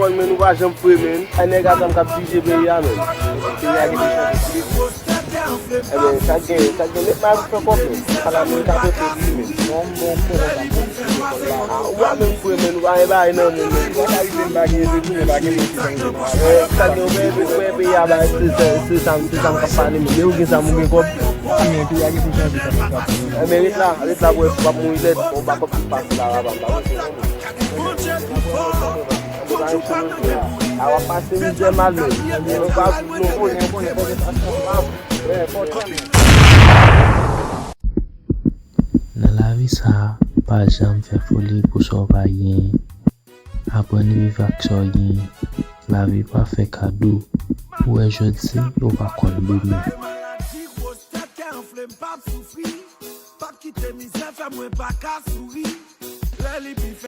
kon men nou va jam fwe men. Ay nèg atam k'ap dije be ya men. Ki nèg ki chaque net ma fwe kop men. Ala men ta fwe men. Bon wa men fwe men wa e ba nan men. Chaque be ya ba se sam kapani men. Eu gen sa mou gen kop. Mais là, ouais, pas mouiller, on va pas passer là, on va passer une mal. Dans la vie, ça, par exemple, faire folie pour sauver, apprendre à vivre avec ça, la vie pas fait cadeau. Ou est-ce que je dis, on va conduire. Pas quitter misère, fais-moi pas qu'à sourire.